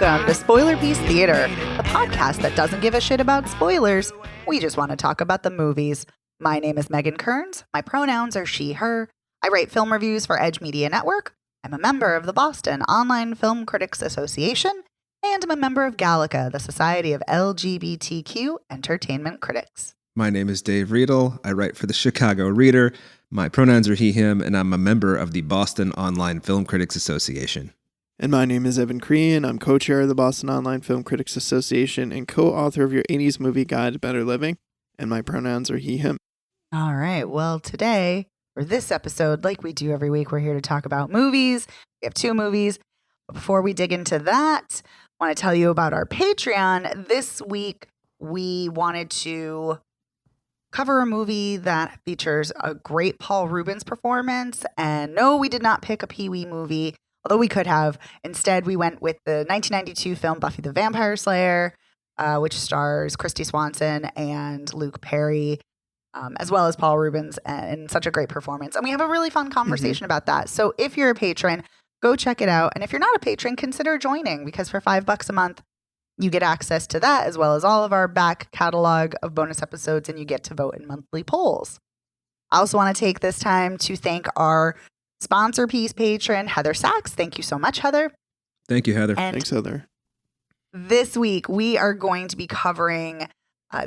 Welcome to Spoiler Piece Theater, the podcast that doesn't give a shit about spoilers. We just want to talk about the movies. My name is Megan Kearns. My pronouns are she, her. I write film reviews for Edge Media Network. I'm a member of the Boston Online Film Critics Association, and I'm a member of Gallica, the Society of LGBTQ Entertainment Critics. My name is Dave Riedel. I write for the Chicago Reader. My pronouns are he, him, and I'm a member of the Boston Online Film Critics Association. And my name is Evan Crean. I'm co-chair of the Boston Online Film Critics Association and co-author of your 80s Movie Guide to Better Living. And my pronouns are he, him. All right. Well, today, for this episode, like we do every week, we're here to talk about movies. We have 2 movies. But before we dig into that, I want to tell you about our Patreon. This week, we wanted to cover a movie that features a great Paul Reubens performance. And no, we did not pick a Pee Wee movie, although we could have. Instead, we went with the 1992 film Buffy the Vampire Slayer, which stars Christy Swanson and Luke Perry, as well as Paul Reubens, and such a great performance. And we have a really fun conversation about that. So if you're a patron, go check it out. And if you're not a patron, consider joining, because for $5 a month, you get access to that, as well as all of our back catalog of bonus episodes, and you get to vote in monthly polls. I also want to take this time to thank our sponsor piece patron, Heather Sachs. Thank you so much, Heather. Thank you, Heather. And Thanks, Heather. this week, we are going to be covering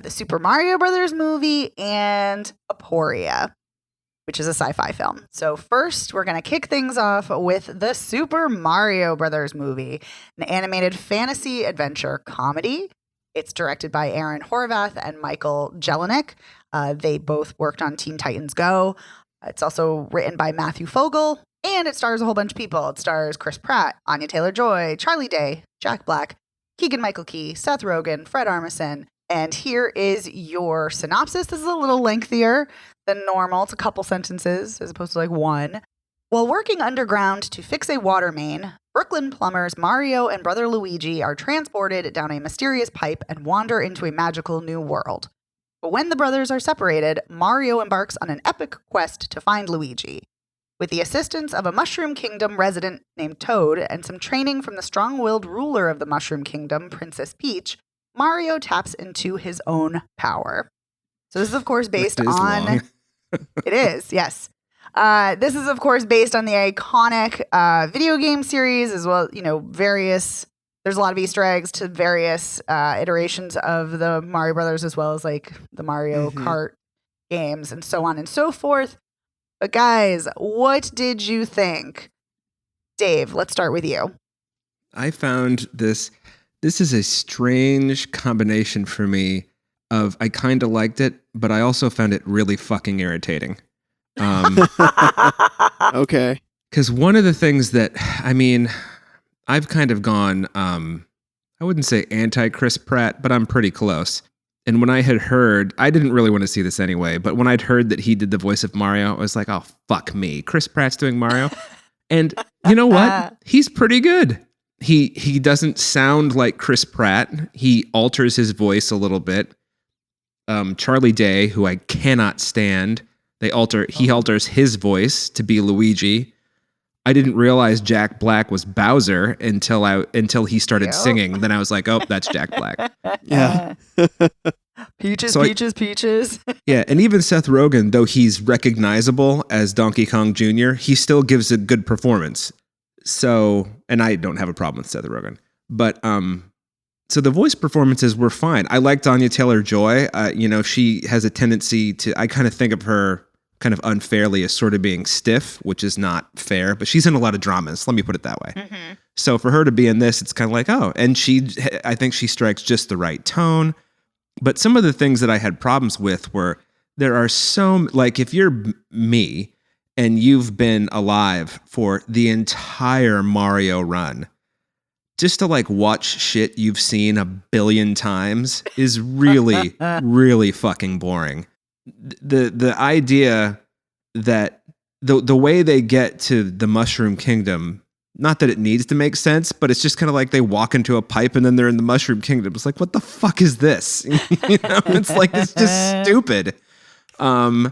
the Super Mario Brothers movie and Aporia, which is a sci-fi film. So first, we're going to kick things off with the Super Mario Brothers movie, an animated fantasy adventure comedy. It's directed by Aaron Horvath and Michael Jelinek. They both worked on Teen Titans Go. It's also written by Matthew Fogel, and it stars a whole bunch of people. It stars Chris Pratt, Anya Taylor-Joy, Charlie Day, Jack Black, Keegan-Michael Key, Seth Rogen, Fred Armisen. And here is your synopsis. This is a little lengthier than normal. It's a couple sentences as opposed to like one. While working underground to fix a water main, Brooklyn plumbers Mario and brother Luigi are transported down a mysterious pipe and wander into a magical new world. But when the brothers are separated, Mario embarks on an epic quest to find Luigi. With the assistance of a Mushroom Kingdom resident named Toad and some training from the strong-willed ruler of the Mushroom Kingdom, Princess Peach, Mario taps into his own power. So this is, of course, based on... It is, yes. This is, of course, based on the iconic video game series, as well, various... There's a lot of Easter eggs to various iterations of the Mario Brothers, as well as like the Mario Kart games and so on and so forth. But guys, what did you think? Dave, let's start with you. I found this is a strange combination for me of I kind of liked it, but I also found it really fucking irritating. Okay. Because one of the things that, I've kind of gone, I wouldn't say anti-Chris Pratt, but I'm pretty close. And when I had heard, I didn't really want to see this anyway, but when I'd heard that he did the voice of Mario, I was like, oh, fuck me. Chris Pratt's doing Mario. And you know what? He's pretty good. He doesn't sound like Chris Pratt. He alters his voice a little bit. Charlie Day, who I cannot stand, he alters his voice to be Luigi. I didn't realize Jack Black was Bowser until he started singing. Then I was like, oh, that's Jack Black. Yeah. Peaches. Yeah, and even Seth Rogen, though he's recognizable as Donkey Kong Jr., he still gives a good performance. So, and I don't have a problem with Seth Rogen. But, so the voice performances were fine. I liked Anya Taylor-Joy. She has a tendency to, I kind of think of her kind of unfairly as sort of being stiff, which is not fair, but she's in a lot of dramas. Let me put it that way. Mm-hmm. So for her to be in this, it's kind of like, oh, and I think she strikes just the right tone. But some of the things that I had problems with were there are like if you're me and you've been alive for the entire Mario run, just to like watch shit you've seen a billion times is really, really fucking boring. The idea that the way they get to the Mushroom Kingdom, not that it needs to make sense, but it's just kind of like they walk into a pipe and then they're in the Mushroom Kingdom. It's like, what the fuck is this? It's like, it's just stupid. And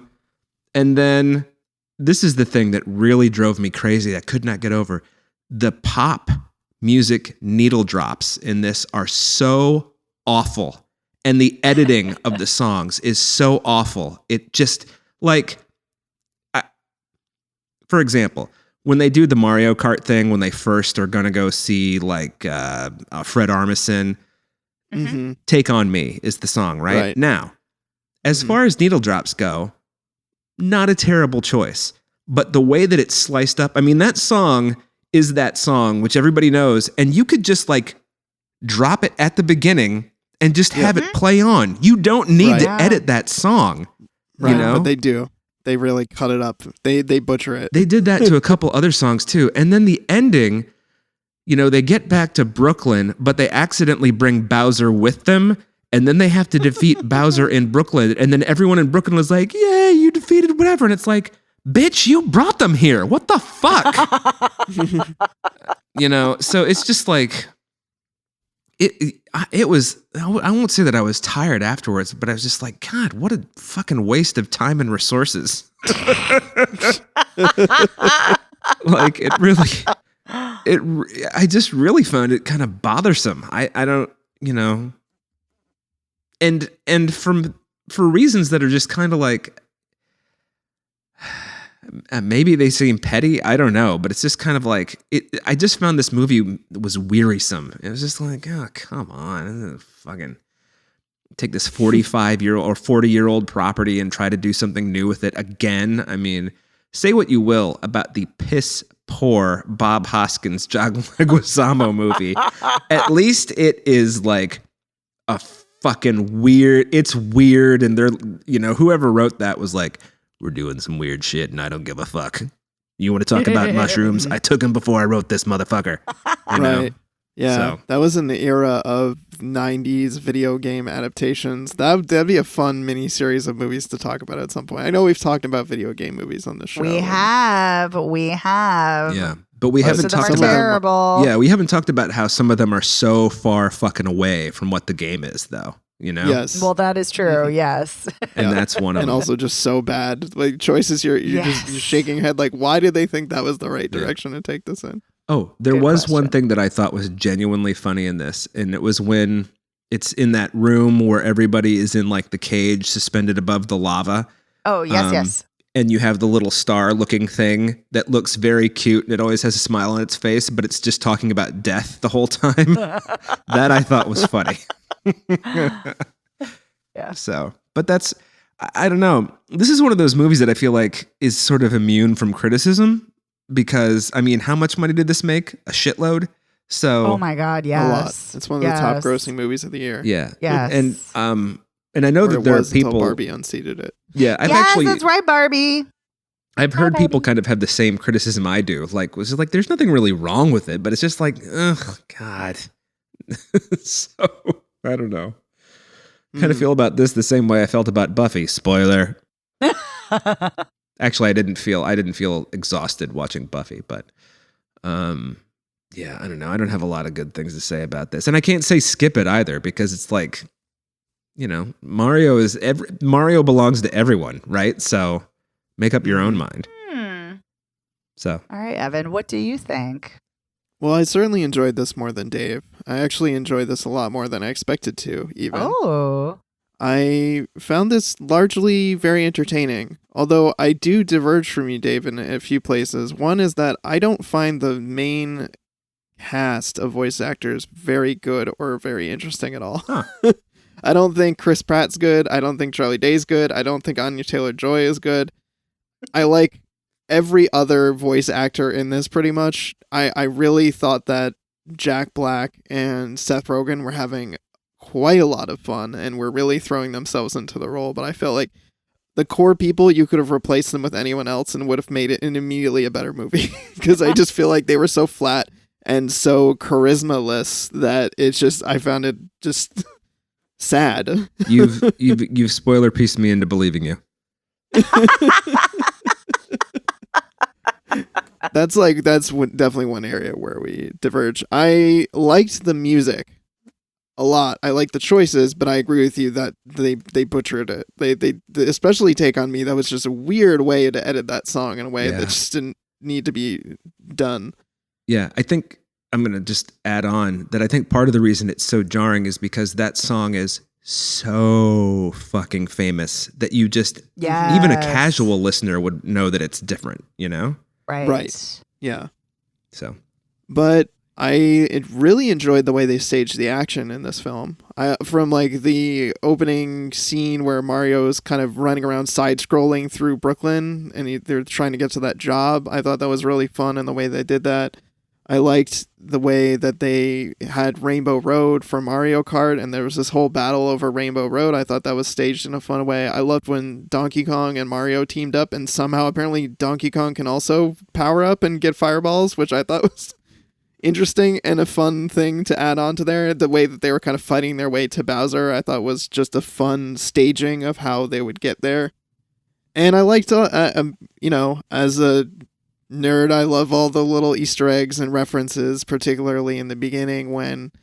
then this is the thing that really drove me crazy. I could not get over. The pop music needle drops in this are so awful. And the editing of the songs is so awful. It just, like, for example, when they do the Mario Kart thing, when they first are going to go see, like, Fred Armisen, Mm-hmm. Take On Me is the song, right? Now, as far as needle drops go, not a terrible choice. But the way that it's sliced up, I mean, that song is that song, which everybody knows, and you could just, like, drop it at the beginning and just have it play on. You don't need to edit that song. Right, you know? But they do. They really cut it up. They butcher it. They did that to a couple other songs too. And then the ending, you know, they get back to Brooklyn, but they accidentally bring Bowser with them. And then they have to defeat Bowser in Brooklyn. And then everyone in Brooklyn was like, yeah, you defeated whatever. And it's like, bitch, you brought them here. What the fuck? You know, so it's just like, it was, I won't say that I was tired afterwards, but I was just like, God, what a fucking waste of time and resources. Like, I just really found it kind of bothersome. I don't, you know, and for reasons that are just kind of like, maybe they seem petty. I don't know, but it's just kind of like I just found this movie was wearisome. It was just like, oh, come on, fucking take this 45-year-old or 40-year-old property and try to do something new with it again. I mean, say what you will about the piss poor Bob Hoskins John Leguizamo movie. At least it is like a fucking weird. It's weird, and they're, you know, whoever wrote that was like, we're doing some weird shit and I don't give a fuck. You want to talk about mushrooms? I took them before I wrote this motherfucker. You know? Right. Yeah. So. That was in the era of 90s video game adaptations. That'd be a fun mini series of movies to talk about at some point. I know we've talked about video game movies on the show. We have. Yeah. But we haven't talked about terrible. Yeah, we haven't talked about how some of them are so far fucking away from what the game is, though. You know? Yes. Well, that is true. Yes. And that's one of them. And also just so bad. Like, choices you're just shaking your head like, why did they think that was the right direction to take this in? Oh, there Good was question. one thing that I thought was genuinely funny in this, and it was when it's in that room where everybody is in, like, the cage suspended above the lava. Oh, yes, yes. And you have the little star-looking thing that looks very cute, and it always has a smile on its face, but it's just talking about death the whole time. That I thought was funny. Yeah. So, but that's, I don't know. This is one of those movies that I feel like is sort of immune from criticism because, I mean, how much money did this make? A shitload. So, Oh my God, yes. A lot. It's one of the top grossing movies of the year. yeah. Yes. And I know Or that it there are was until people. Barbie unseated it. Yeah, That's right, Barbie. I've heard baby. people kind of have the same criticism I do. Like, was it like, there's nothing really wrong with it, but it's just like, ugh, God. So, I don't know. Kind of feel about this the same way I felt about Buffy. Spoiler. Actually, I didn't feel exhausted watching Buffy, but yeah, I don't know. I don't have a lot of good things to say about this. And I can't say skip it either because it's like, you know, Mario belongs to everyone, right? So make up your own mind. So, All right, Evan, what do you think? Well, I certainly enjoyed this more than Dave. I actually enjoyed this a lot more than I expected to, even. Oh. I found this largely very entertaining, although I do diverge from you, Dave, in a few places. One is that I don't find the main cast of voice actors very good or very interesting at all. Huh. I don't think Chris Pratt's good. I don't think Charlie Day's good. I don't think Anya Taylor-Joy is good. I like every other voice actor in this pretty much. I really thought that Jack Black and Seth Rogen were having quite a lot of fun and were really throwing themselves into the role, but I felt like the core people, you could have replaced them with anyone else and would have made it immediately a better movie because I just feel like they were so flat and so charisma-less that it's just, I found it just sad. you've spoiler pieced me into believing you. That's definitely one area where we diverge. I liked the music a lot. I like the choices, but I agree with you that they butchered it. They especially Take On Me. That was just a weird way to edit that song in a way that just didn't need to be done. Yeah, I think I'm going to just add on that I think part of the reason it's so jarring is because that song is so fucking famous that you just, even a casual listener would know that it's different, you know? Right. Yeah. So. But I really enjoyed the way they staged the action in this film. From like the opening scene where Mario's kind of running around side-scrolling through Brooklyn and they're trying to get to that job. I thought that was really fun in the way they did that. I liked the way that they had Rainbow Road from Mario Kart, and there was this whole battle over Rainbow Road. I thought that was staged in a fun way. I loved when Donkey Kong and Mario teamed up, and somehow apparently Donkey Kong can also power up and get fireballs, which I thought was interesting and a fun thing to add on to there. The way that they were kind of fighting their way to Bowser, I thought was just a fun staging of how they would get there. And I liked, as a nerd, I love all the little Easter eggs and references, particularly in the beginning when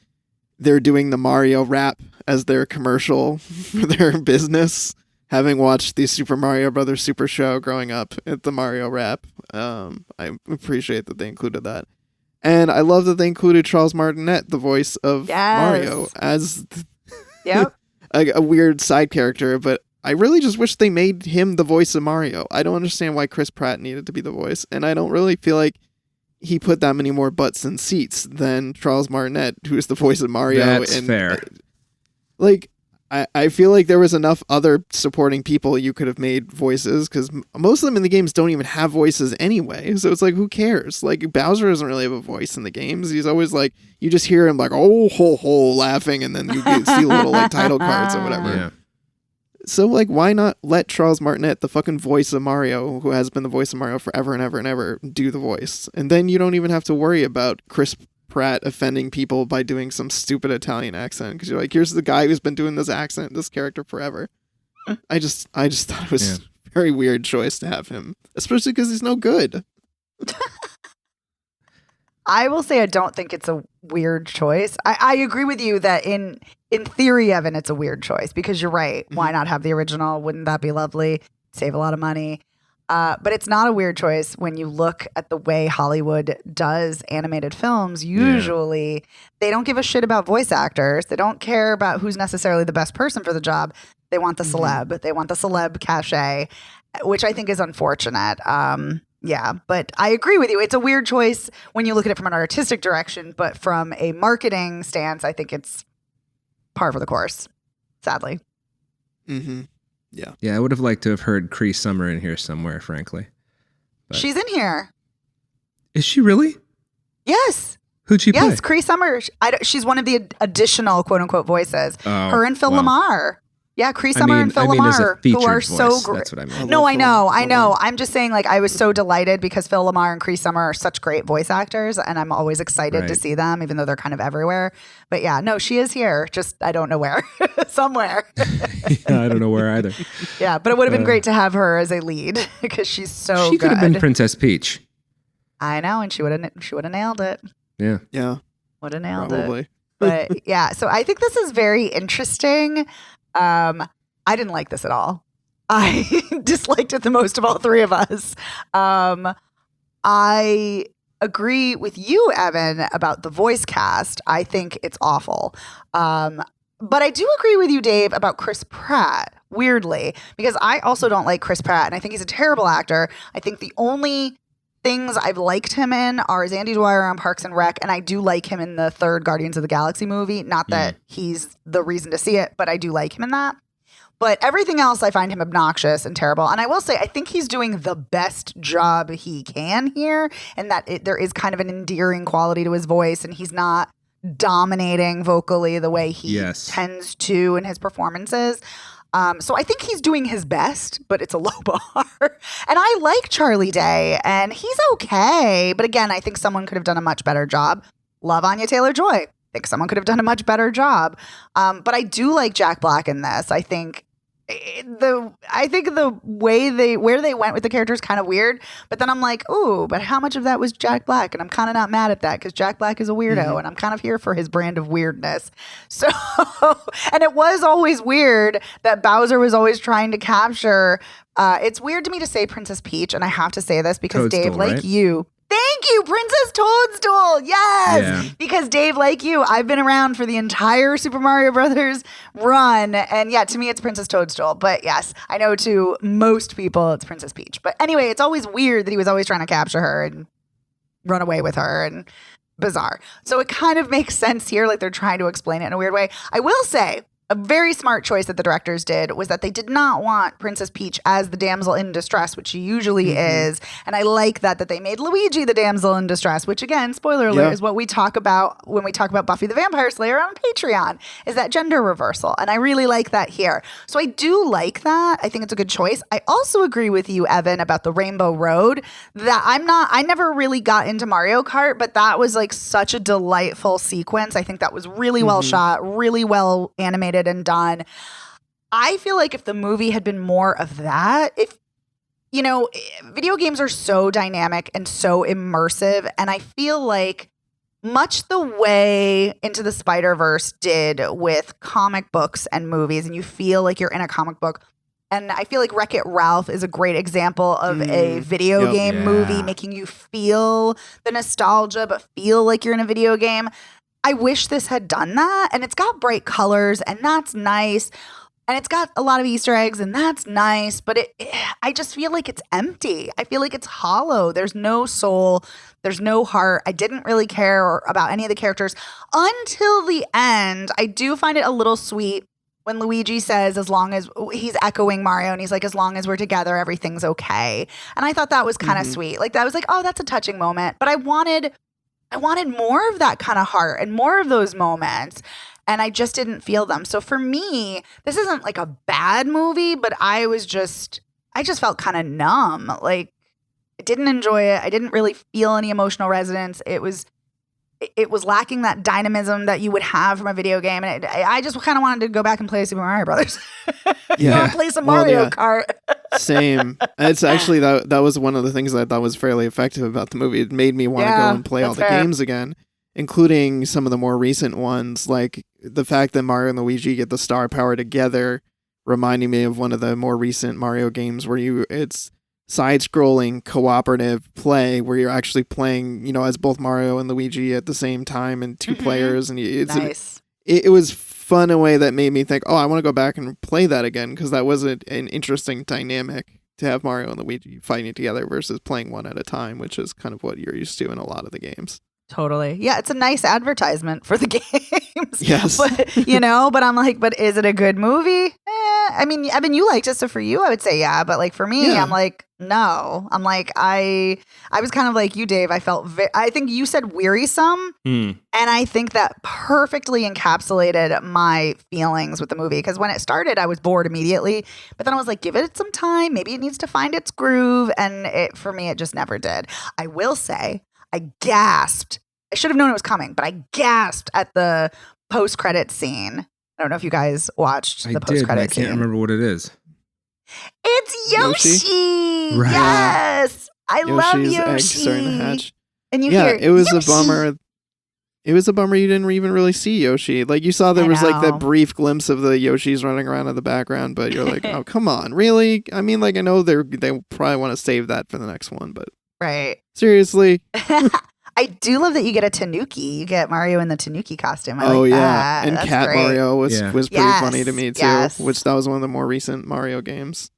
they're doing the Mario rap as their commercial for their business. Having watched the Super Mario Brothers Super Show growing up at the Mario rap, I appreciate that they included that. And I love that they included Charles Martinet, the voice of Mario, as a weird side character, but I really just wish they made him the voice of Mario. I don't understand why Chris Pratt needed to be the voice, and I don't really feel like he put that many more butts in seats than Charles Martinet, who is the voice of Mario. That's fair. I feel like there was enough other supporting people you could have made voices, because most of them in the games don't even have voices anyway. So it's like, who cares? Like, Bowser doesn't really have a voice in the games. He's always like, you just hear him like, oh, ho, ho, laughing, and then you see little like title cards or whatever. Yeah. So, like, why not let Charles Martinet, the fucking voice of Mario, who has been the voice of Mario forever and ever and ever, do the voice? And then you don't even have to worry about Chris Pratt offending people by doing some stupid Italian accent, because you're like, here's the guy who's been doing this character forever. I just thought it was a very weird choice to have him, especially because he's no good. I will say I don't think it's a weird choice. I agree with you that in theory, Evan, it's a weird choice, because you're right. Why not have the original? Wouldn't that be lovely? Save a lot of money. But it's not a weird choice when you look at the way Hollywood does animated films. Usually, they don't give a shit about voice actors. They don't care about who's necessarily the best person for the job. They want the celeb. They want the celeb cachet, which I think is unfortunate. But I agree with you. It's a weird choice when you look at it from an artistic direction, but from a marketing stance, I think it's par for the course, sadly. Mm-hmm. Yeah, I would have liked to have heard Cree Summer in here somewhere, frankly. But She's in here. Is she really? Yes. Who'd she play? Yes, Cree Summer. She's one of the additional quote-unquote voices. Her and Phil Lamar. Yeah, Cree Summer and Phil Lamar, who are so great. That's what I mean. No, I know. I'm just saying, like, I was so delighted because Phil Lamar and Cree Summer are such great voice actors, and I'm always excited to see them, even though they're kind of everywhere. But yeah, no, she is here. Just, I don't know where. Somewhere. I don't know where either. Yeah, but it would have been great to have her as a lead because she's so good. She could have been Princess Peach. I know, and she would have nailed it. Yeah. Would have nailed Probably. it. But yeah, so I think this is very interesting. I didn't like this at all. I disliked it the most of all three of us. I agree with you, Evan, about the voice cast. I think it's awful. But I do agree with you, Dave, about Chris Pratt, weirdly, because I also don't like Chris Pratt, and I think he's a terrible actor. I think the only things I've liked him in are as Andy Dwyer on Parks and Rec, and I do like him in the third Guardians of the Galaxy movie. Not that he's the reason to see it, but I do like him in that. But everything else, I find him obnoxious and terrible. And I will say, I think he's doing the best job he can here, and that there is kind of an endearing quality to his voice, and he's not dominating vocally the way he tends to in his performances. So I think he's doing his best, but it's a low bar. And I like Charlie Day, and he's okay. But again, I think someone could have done a much better job. Love Anya Taylor-Joy. I think someone could have done a much better job. But I do like Jack Black in this. I think the where they went with the character is kind of weird, but then I'm like, ooh, but how much of that was Jack Black? And I'm kind of not mad at that because Jack Black is a weirdo, and I'm kind of here for his brand of weirdness. So, and it was always weird that Bowser was always trying to capture. It's weird to me to say Princess Peach, and I have to say this because Toadstool, Dave, like right? you. Thank you, Princess Toadstool. Yes. Yeah. Because Dave, like you, I've been around for the entire Super Mario Brothers run. And yeah, to me, it's Princess Toadstool. But yes, I know to most people, it's Princess Peach. But anyway, it's always weird that he was always trying to capture her and run away with her, and bizarre. So it kind of makes sense here. Like they're trying to explain it in a weird way. I will say, a very smart choice that the directors did was that they did not want Princess Peach as the damsel in distress, which she usually is. And I like that they made Luigi the damsel in distress, which again, spoiler alert, is what we talk about when we talk about Buffy the Vampire Slayer on Patreon, is that gender reversal. And I really like that here. So I do like that. I think it's a good choice. I also agree with you, Evan, about the Rainbow Road, that I never really got into Mario Kart, but that was like such a delightful sequence. I think that was really well shot, really well animated and done. I feel like if the movie had been more of that, if video games are so dynamic and so immersive, and I feel like much the way Into the Spider-Verse did with comic books and movies, and you feel like you're in a comic book. And I feel like Wreck-It Ralph is a great example of a video game movie making you feel the nostalgia, but feel like you're in a video game. I wish this had done that. And it's got bright colors, and that's nice. And it's got a lot of Easter eggs, and that's nice. But I just feel like it's empty. I feel like it's hollow. There's no soul. There's no heart. I didn't really care about any of the characters until the end. I do find it a little sweet when Luigi says, as long as he's echoing Mario, and he's like, as long as we're together, everything's okay. And I thought that was kind of sweet. Like, that was like, oh, that's a touching moment. But I wanted more of that kind of heart and more of those moments. And I just didn't feel them. So for me, this isn't like a bad movie, but I just felt kind of numb. Like, I didn't enjoy it. I didn't really feel any emotional resonance. It was lacking that dynamism that you would have from a video game. And I just kind of wanted to go back and play Super Mario Brothers. Play some Mario Kart. Same. It's actually, that was one of the things that I thought was fairly effective about the movie. It made me want to go and play all the games again, including some of the more recent ones, like the fact that Mario and Luigi get the star power together, reminding me of one of the more recent Mario games where it's side-scrolling cooperative play where you're actually playing, as both Mario and Luigi at the same time, and two players, and it's nice. It was fun in a way that made me think, oh, I want to go back and play that again, because that was an interesting dynamic to have Mario and Luigi fighting together versus playing one at a time, which is kind of what you're used to in a lot of the games. Totally. Yeah, it's a nice advertisement for the games. Yes. But I'm like, but is it a good movie? I mean, Evan, you liked it, so for you, I would say yeah. But like for me, I'm like, no. I'm like, I was kind of like you, Dave. I felt, I think you said wearisome. And I think that perfectly encapsulated my feelings with the movie. Because when it started, I was bored immediately. But then I was like, give it some time. Maybe it needs to find its groove. And for me, it just never did. I will say, I gasped. I should have known it was coming, but I gasped at the post-credit scene. I don't know if you guys watched the post-credit scene. I can't remember what it is. It's Yoshi. Right. Yes. I love Yoshi's Yoshi. Egg starting to hatch. And you hear it was Yoshi. a bummer. It was a bummer you didn't even really see Yoshi. Like, you saw there was like that brief glimpse of the Yoshis running around in the background, but you're like, oh, come on, really? I mean, like, I know they probably want to save that for the next one, but right. Seriously. I do love that you get a Tanuki. You get Mario in the Tanuki costume. I like yeah. that. And That's Cat great. Mario was pretty funny to me too, which that was one of the more recent Mario games.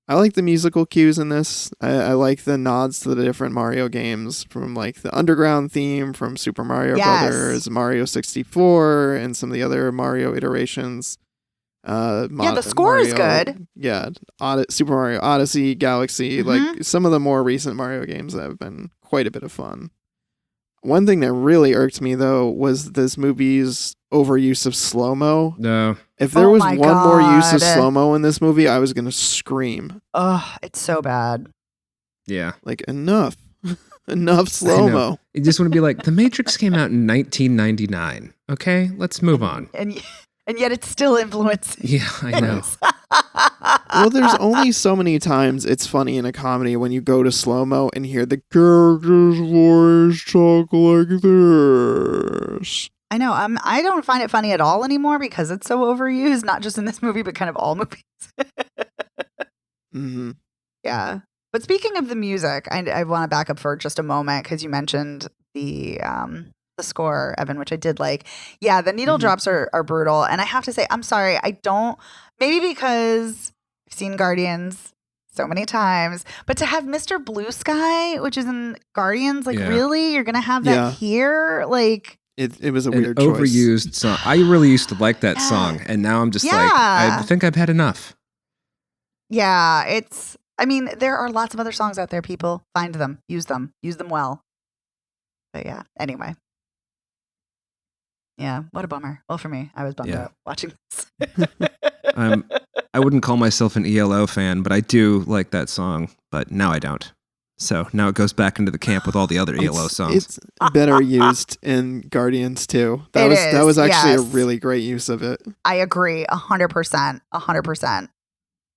I like the musical cues in this. I like the nods to the different Mario games, from like the underground theme from Super Mario Brothers, Mario 64, and some of the other Mario iterations. The score is good. Yeah, Super Mario Odyssey, Galaxy, like some of the more recent Mario games that have been quite a bit of fun. One thing that really irked me, though, was this movie's overuse of slow-mo. No. If there was one more use of slow-mo in this movie, I was going to scream. Oh, it's so bad. Yeah. Like, enough. Enough slow-mo. You just want to be like, The Matrix came out in 1999. Okay, let's move on. And yet it's still influencing. Yeah, I know. Well, there's only so many times it's funny in a comedy when you go to slow-mo and hear the character's voice talk like this. I know. I don't find it funny at all anymore because it's so overused, not just in this movie, but kind of all movies. Mm-hmm. Yeah. But speaking of the music, I want to back up for just a moment because you mentioned the score, Evan, which I did like. Yeah, the needle drops are brutal. And I have to say, I'm sorry, I don't, maybe because I've seen Guardians so many times, but to have Mr. Blue Sky, which is in Guardians, like really? You're going to have that here? Like, it was a an weird choice. Overused song. I really used to like that song, and now I'm just like, I think I've had enough. Yeah, I mean, there are lots of other songs out there, people. Find them, use them well. But yeah, anyway. Yeah, what a bummer. Well, for me, I was bummed out watching this. I wouldn't call myself an ELO fan, but I do like that song, but now I don't. So now it goes back into the camp with all the other ELO songs. It's better used in Guardians too. That was actually a really great use of it. I agree 100%. 100%.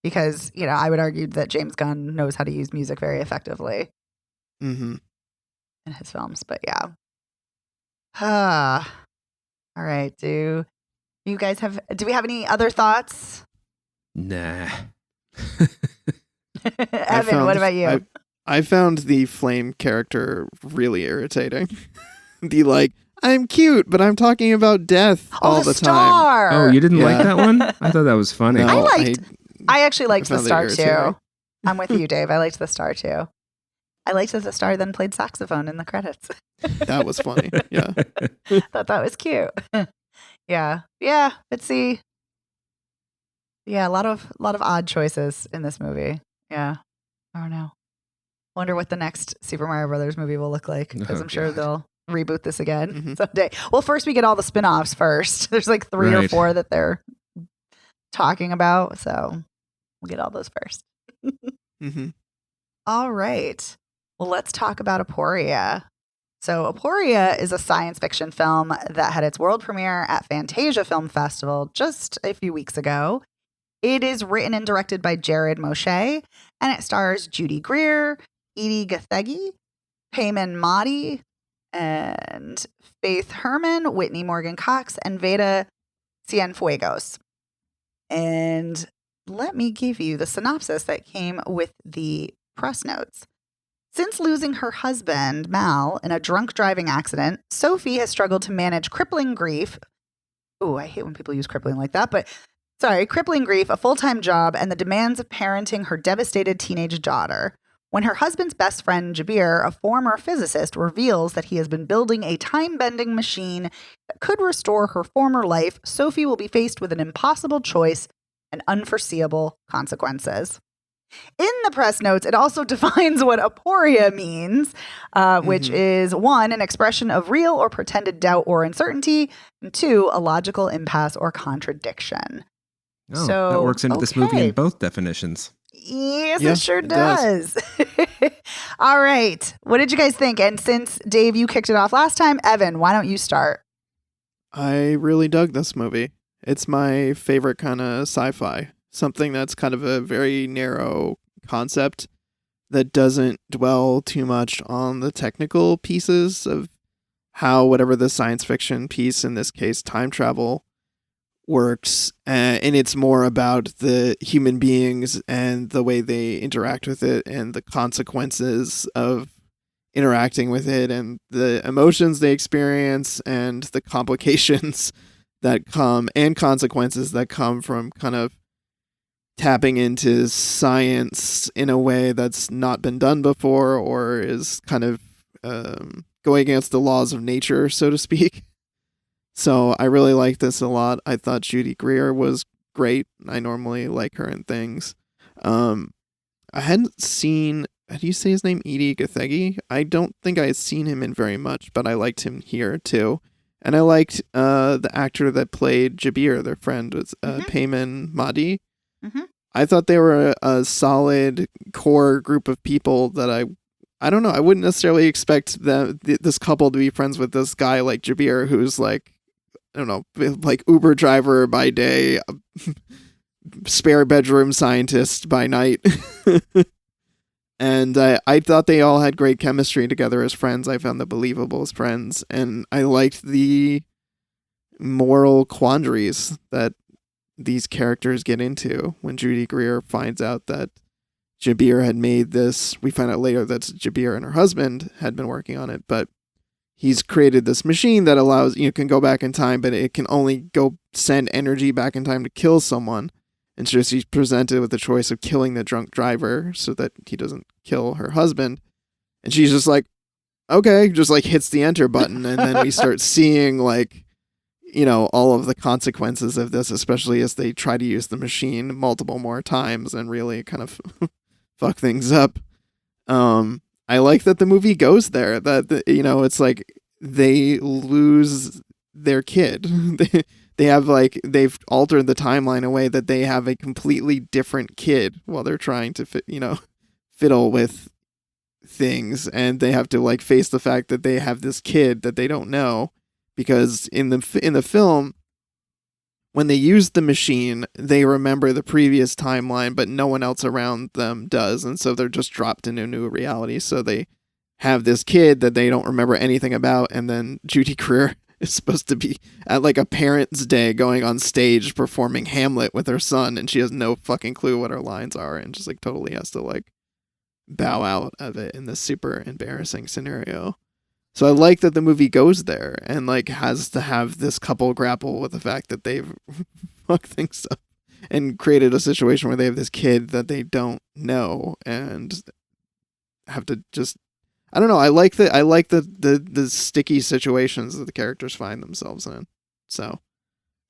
Because, I would argue that James Gunn knows how to use music very effectively in his films. But yeah. All right. Do we have any other thoughts? Nah. Evan, what about you? I found the Flame character really irritating. The I'm cute, but I'm talking about death all the star. time. Oh, you didn't like that one? I thought that was funny. No, I actually liked the star too. I'm with you, Dave. I liked the star too. I liked that the star then played saxophone in the credits. That was funny. Yeah. Thought that was cute. Yeah. Yeah. But see. Yeah, a lot of odd choices in this movie. Yeah. I don't know. Wonder what the next Super Mario Brothers movie will look like, because I'm sure they'll reboot this again someday. Well, first we get all the spin-offs first. There's 3 or 4 that they're talking about, so we'll get all those first. All right. Well, let's talk about Aporia. So Aporia is a science fiction film that had its world premiere at Fantasia Film Festival just a few weeks ago. It is written and directed by Jared Moshe, and it stars Judy Greer, Edie Gathegi, Payman Mahdi, and Faith Herman, Whitney Morgan Cox, and Veda Cienfuegos. And let me give you the synopsis that came with the press notes. Since losing her husband, Mal, in a drunk driving accident, Sophie has struggled to manage crippling grief. Oh, I hate when people use crippling like that, but crippling grief, a full-time job, and the demands of parenting her devastated teenage daughter. When her husband's best friend, Jabir, a former physicist, reveals that he has been building a time-bending machine that could restore her former life, Sophie will be faced with an impossible choice and unforeseeable consequences. In the press notes, it also defines what aporia means, which is 1, an expression of real or pretended doubt or uncertainty, and 2, a logical impasse or contradiction. Oh, so, that works into this movie in both definitions. Yes, it sure does. All right. What did you guys think? And since, Dave, you kicked it off last time, Evan, why don't you start? I really dug this movie. It's my favorite kind of sci-fi. Something that's kind of a very narrow concept that doesn't dwell too much on the technical pieces of how whatever the science fiction piece, in this case, time travel, works, and it's more about the human beings and the way they interact with it and the consequences of interacting with it and the emotions they experience and the complications that come and consequences that come from kind of tapping into science in a way that's not been done before or is kind of going against the laws of nature, so to speak. So I really like this a lot. I thought Judy Greer was great. I normally like her in things. I hadn't seen, how do you say his name? Edie Gathegi? I don't think I had seen him in very much, but I liked him here too. And I liked the actor that played Jabir, their friend, was Payman Mahdi. I thought they were a solid core group of people that I don't know, I wouldn't necessarily expect this couple to be friends with this guy like Jabir, who's I don't know, like Uber driver by day, spare bedroom scientist by night. And I thought they all had great chemistry together as friends. I found them believable as friends. And I liked the moral quandaries that these characters get into when Judy Greer finds out that Jabir had made this. We find out later that Jabir and her husband had been working on it, but he's created this machine that allows you can go back in time, but it can only go send energy back in time to kill someone. And so she's presented with the choice of killing the drunk driver so that he doesn't kill her husband. And she's just like, okay, just like hits the enter button. And then we start seeing like, all of the consequences of this, especially as they try to use the machine multiple more times and really kind of fuck things up. I like that the movie goes there, that, it's like they lose their kid. They have they've altered the timeline in a way that they have a completely different kid while they're trying to fiddle with things, and they have to face the fact that they have this kid that they don't know, because in the film, when they use the machine, they remember the previous timeline, but no one else around them does, and so they're just dropped into a new reality. So they have this kid that they don't remember anything about, and then Judy Greer is supposed to be at a parents' day going on stage performing Hamlet with her son, and she has no fucking clue what her lines are, and just totally has to bow out of it in this super embarrassing scenario. So I like that the movie goes there and has to have this couple grapple with the fact that they've fucked things up and created a situation where they have this kid that they don't know and have to just, I don't know. I like the sticky situations that the characters find themselves in. So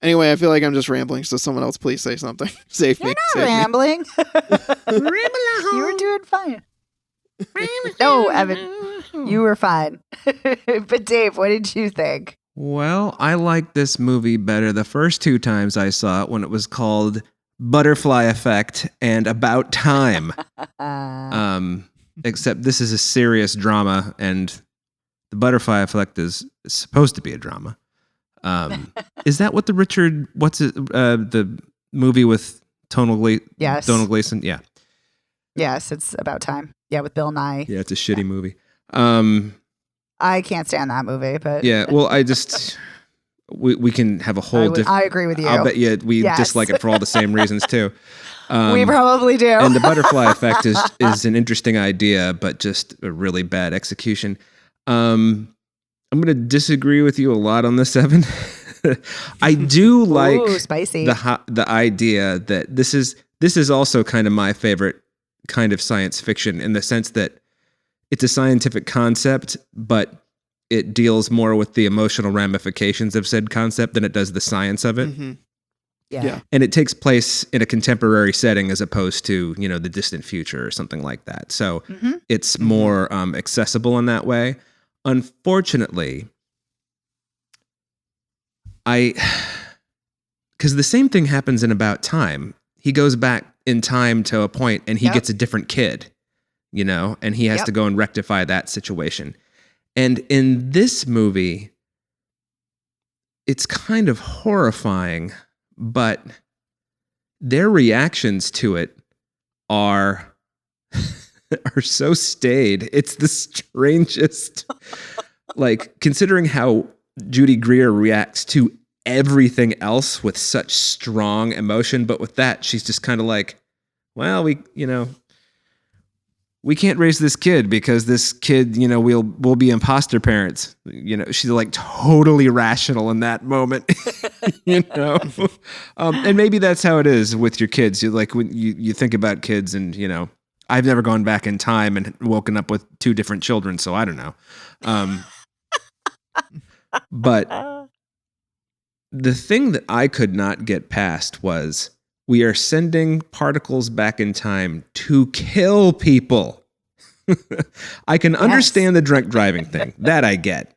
anyway, I feel like I'm just rambling. So someone else, please say something. Save me. You're not rambling. You were doing fine. No, Evan, you were fine. But Dave, what did you think? Well, I liked this movie better the first 2 times I saw it, when it was called Butterfly Effect and About Time. Except this is a serious drama, and the Butterfly Effect is supposed to be a drama. Is that what the the movie with Donald Gleason? Yeah. Yes, it's About Time. Yeah, with Bill Nye. Yeah, it's a shitty movie. I can't stand that movie, but yeah, well, I just we can have a whole different. I agree with you. I'll bet you we dislike it for all the same reasons too. We probably do. And the Butterfly Effect is an interesting idea, but just a really bad execution. I'm going to disagree with you a lot on this, Evan. I do like spicy. the idea that this is also kind of my favorite kind of science fiction, in the sense that it's a scientific concept, but it deals more with the emotional ramifications of said concept than it does the science of it. Mm-hmm. Yeah. And it takes place in a contemporary setting as opposed to, the distant future or something like that. So it's more accessible in that way. Unfortunately, because the same thing happens in About Time. He goes back in time to a point and he gets a different kid, and he has to go and rectify that situation. And in this movie, it's kind of horrifying, but their reactions to it are so staid. It's the strangest, considering how Judy Greer reacts to everything else with such strong emotion, but with that, she's just kind of well, we can't raise this kid because this kid, we'll be imposter parents. She's totally rational in that moment, and maybe that's how it is with your kids. When you think about kids, and I've never gone back in time and woken up with 2 different children, so I don't know. But the thing that I could not get past was, we are sending particles back in time to kill people. I can understand the drunk driving thing. That I get,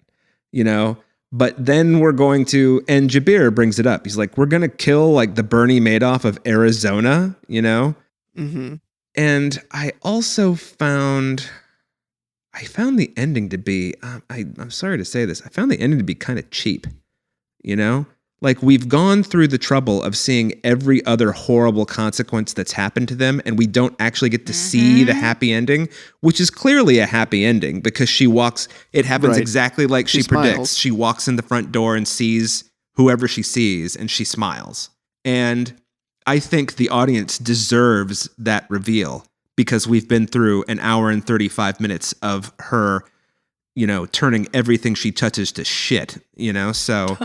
but then we're going to, and Jabir brings it up. He's like, we're going to kill the Bernie Madoff of Arizona, Mm-hmm. And I also found the ending to be, I'm sorry to say this, I found the ending to be kind of cheap, we've gone through the trouble of seeing every other horrible consequence that's happened to them, and we don't actually get to see the happy ending, which is clearly a happy ending because it happens exactly like she predicts. She walks in the front door and sees whoever she sees, and she smiles. And I think the audience deserves that reveal, because we've been through an hour and 35 minutes of her, turning everything she touches to shit, so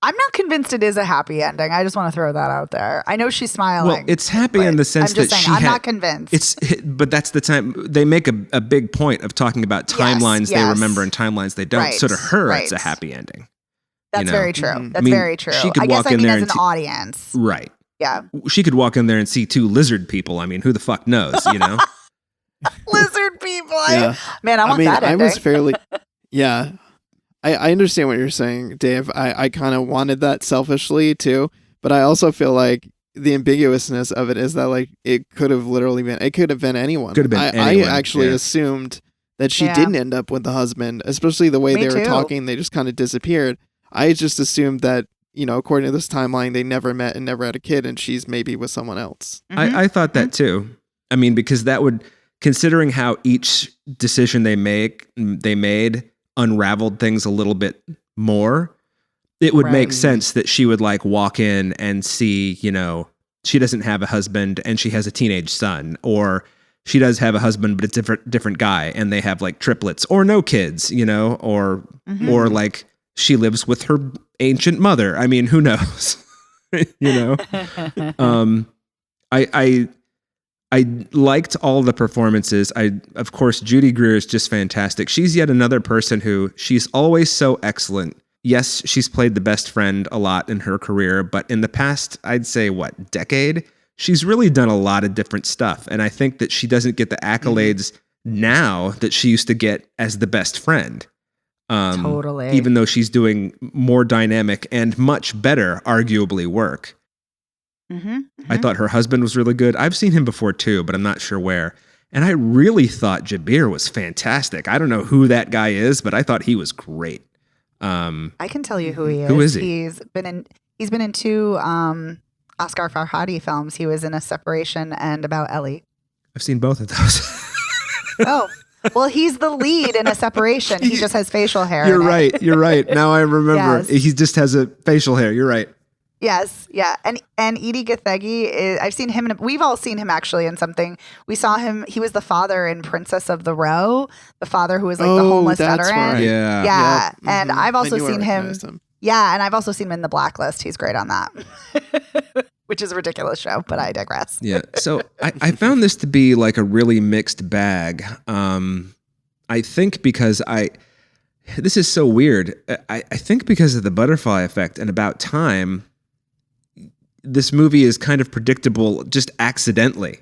I'm not convinced it is a happy ending. I just want to throw that out there. I know she's smiling. Well, it's happy in the sense I'm just that saying, I'm not convinced. But that's the time they make a big point of talking about timelines they remember and timelines they don't. Right, so to her, it's a happy ending. That's very true. Mm-hmm. That's very true. She could I guess walk in there as and an audience. Right. Yeah. She could walk in there and see 2 lizard people. I mean, who the fuck knows, Lizard people. Yeah. I want that ending. I was fairly... Yeah. I understand what you're saying, Dave. I kind of wanted that selfishly too, but I also feel like the ambiguousness of it is that like it could have been anyone. Could have been anyone. I actually assumed that she didn't end up with the husband, especially the way they were talking. They just kind of disappeared. I just assumed that, according to this timeline, they never met and never had a kid, and she's maybe with someone else. Mm-hmm. I thought that too. I mean, because that would, considering how each decision they made unraveled things a little bit more, it would make sense that she would like walk in and see, she doesn't have a husband and she has a teenage son, or she does have a husband but it's different guy and they have like triplets or no kids, or like she lives with her ancient mother. I mean, who knows? I liked all the performances. Of course, Judy Greer is just fantastic. She's yet another person who she's always so excellent. Yes, she's played the best friend a lot in her career, but in the past, I'd say, decade, she's really done a lot of different stuff. And I think that she doesn't get the accolades now that she used to get as the best friend. Totally. Even though she's doing more dynamic and much better, arguably, work. I thought her husband was really good. I've seen him before too, but I'm not sure where. And I really thought Jabir was fantastic. I don't know who that guy is, but I thought he was great. I can tell you who he is. Who is he? He's been in 2 Oscar Farhadi films. He was in A Separation and About Ellie. I've seen both of those. Oh, well, he's the lead in A Separation. He just has facial hair. You're right. You're right. Now I remember. Yes. He just has a facial hair. You're right. Yes, yeah, and Edie Gathegi, I've seen him. We've all seen him actually in something. We saw him. He was the father in Princess of the Row, the father who was like the homeless veteran. Right. Yeah. Yep. And I've also seen him. him. Yeah, and I've also seen him in The Blacklist. He's great on that, which is a ridiculous show, but I digress. Yeah. So I found this to be like a really mixed bag. I think because this is so weird. I think because of the butterfly effect and About Time, this movie is kind of predictable just accidentally,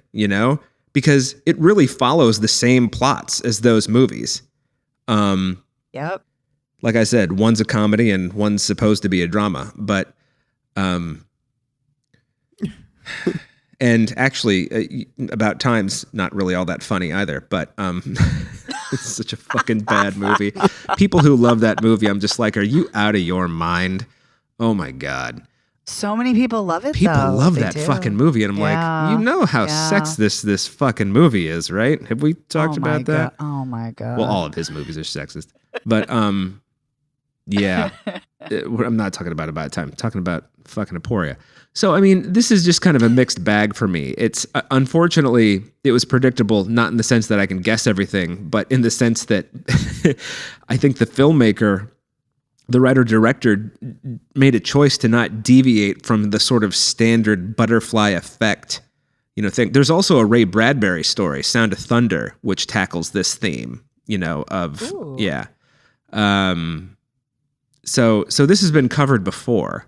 because it really follows the same plots as those movies. Yep. Like I said, one's a comedy and one's supposed to be a drama, but and actually About Time's not really all that funny either, but it's such a fucking bad movie. People who love that movie, I'm just like, are you out of your mind? Oh my God. So many people love it. People though. love They that do. fucking movie, and I'm like, how sexist this fucking movie is, right? Have we talked about that? Oh my God. Well, all of his movies are sexist, but yeah, I'm not talking about Time. I'm talking about fucking Aporia. So I mean, this is just kind of a mixed bag for me. It's unfortunately it was predictable, not in the sense that I can guess everything, but in the sense that I think the filmmaker, the writer-director, made a choice to not deviate from the sort of standard butterfly effect, thing. There's also a Ray Bradbury story, Sound of Thunder, which tackles this theme, Ooh. Yeah. So this has been covered before,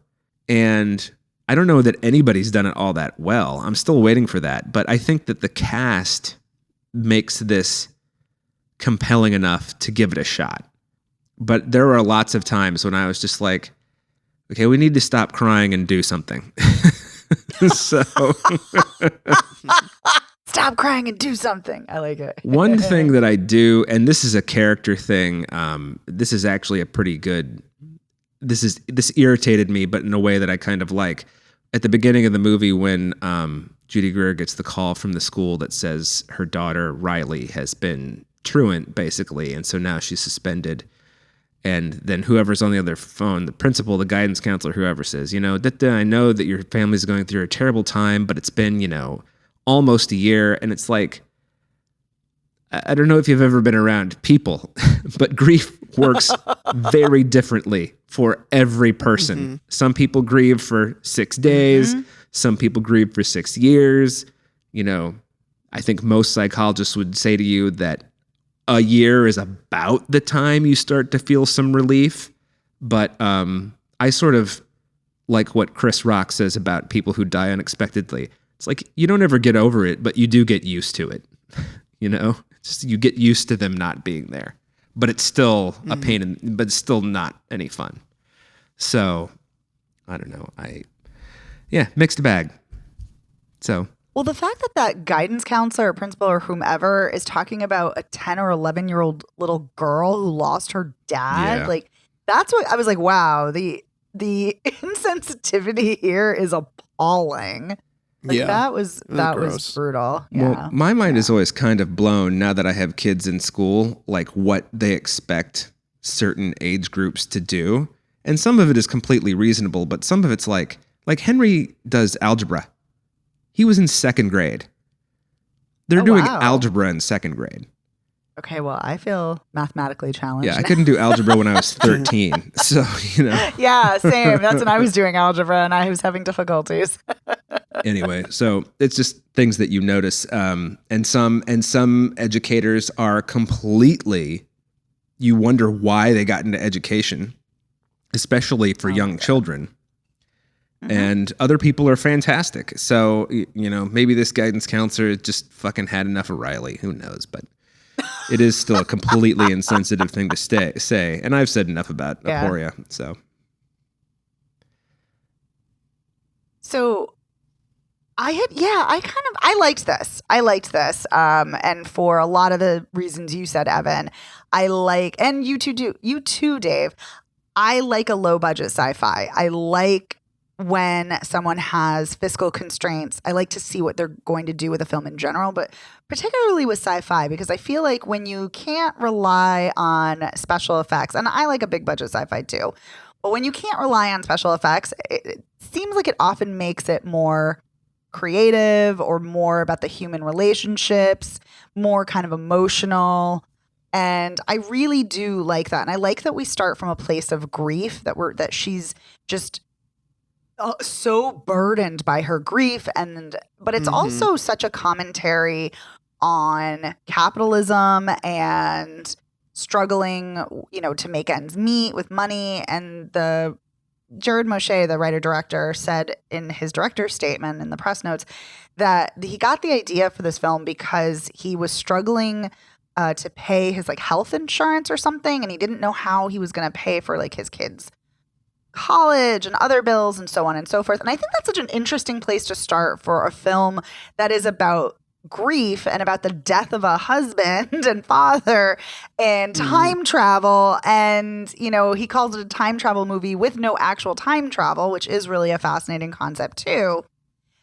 and I don't know that anybody's done it all that well. I'm still waiting for that, but I think that the cast makes this compelling enough to give it a shot. But there were lots of times when I was just like, okay, we need to stop crying and do something. So stop crying and do something. I like it. One thing that I do, and this is a character thing, this is actually a pretty good, this irritated me, but in a way that I kind of like. At the beginning of the movie when Judy Greer gets the call from the school that says her daughter Riley has been truant, basically, and so now she's suspended. And then whoever's on the other phone, the principal, the guidance counselor, whoever says, I know that your family's going through a terrible time, but it's been, almost a year. And it's like, I don't know if you've ever been around people, but grief works very differently for every person. Mm-hmm. Some people grieve for 6 days. Some people grieve for 6 years. You know, I think most psychologists would say to you that a year is about the time you start to feel some relief. But I sort of like what Chris Rock says about people who die unexpectedly. It's like, you don't ever get over it, but you do get used to it. You know, just you get used to them not being there, but it's still a pain, but it's still not any fun. So I don't know. Mixed bag. So. Well, the fact that guidance counselor or principal or whomever is talking about a 10 or 11-year-old little girl who lost her dad, like that's what I was like, wow, the insensitivity here is appalling. Like that was brutal. Yeah. Well, my mind is always kind of blown now that I have kids in school, like what they expect certain age groups to do. And some of it is completely reasonable, but some of it's like Henry does algebra. He was in 2nd grade. They're doing algebra in 2nd grade. Okay, well, I feel mathematically challenged. Yeah, I couldn't do algebra when I was 13. So, you know. Yeah, same. That's when I was doing algebra and I was having difficulties. Anyway, so it's just things that you notice. And some educators are completely, you wonder why they got into education, especially for young children. And other people are fantastic. So, you know, maybe this guidance counselor just fucking had enough of Riley. Who knows? But it is still a completely insensitive thing to say. And I've said enough about Aporia. So I liked this. And for a lot of the reasons you said, Evan, and you too, Dave, I like a low budget sci-fi. I like when someone has fiscal constraints. I like to see what they're going to do with a film in general, but particularly with sci-fi, because I feel like when you can't rely on special effects, and I like a big budget sci-fi too, but when you can't rely on special effects, it seems like it often makes it more creative or more about the human relationships, more kind of emotional. And I really do like that. And I like that we start from a place of grief, that she's just so burdened by her grief, but it's also such a commentary on capitalism and struggling, you know, to make ends meet with money. And Jared Moshe, the writer-director, said in his director's statement in the press notes that he got the idea for this film because he was struggling to pay his like health insurance or something, and he didn't know how he was going to pay for like his kids' college and other bills and so on and so forth. And I think that's such an interesting place to start for a film that is about grief and about the death of a husband and father and time travel. And, you know, he calls it a time travel movie with no actual time travel, which is really a fascinating concept too.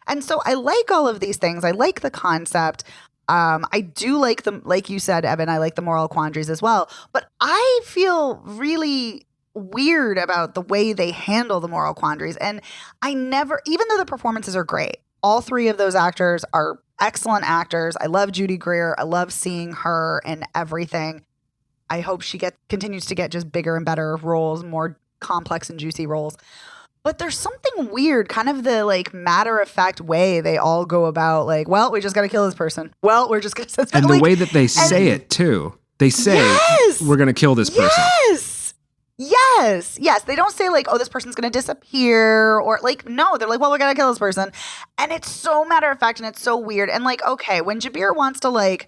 And so I like all of these things. I like the concept. I do like like you said, Evan, I like the moral quandaries as well. But I feel really weird about the way they handle the moral quandaries. And even though the performances are great, all 3 of those actors are excellent actors. I love Judy Greer. I love seeing her in everything. I hope she continues to get just bigger and better roles, more complex and juicy roles. But there's something weird, kind of the like matter-of-fact way they all go about, like, well, we just got to kill this person. Well, we're just going to... And the way that they say it, too. They say, we're going to kill this person. Yes. They don't say like, oh, this person's going to disappear, or like, no, they're like, well, we're going to kill this person. And it's so matter of fact and it's so weird. And like, okay, when Jabir wants to like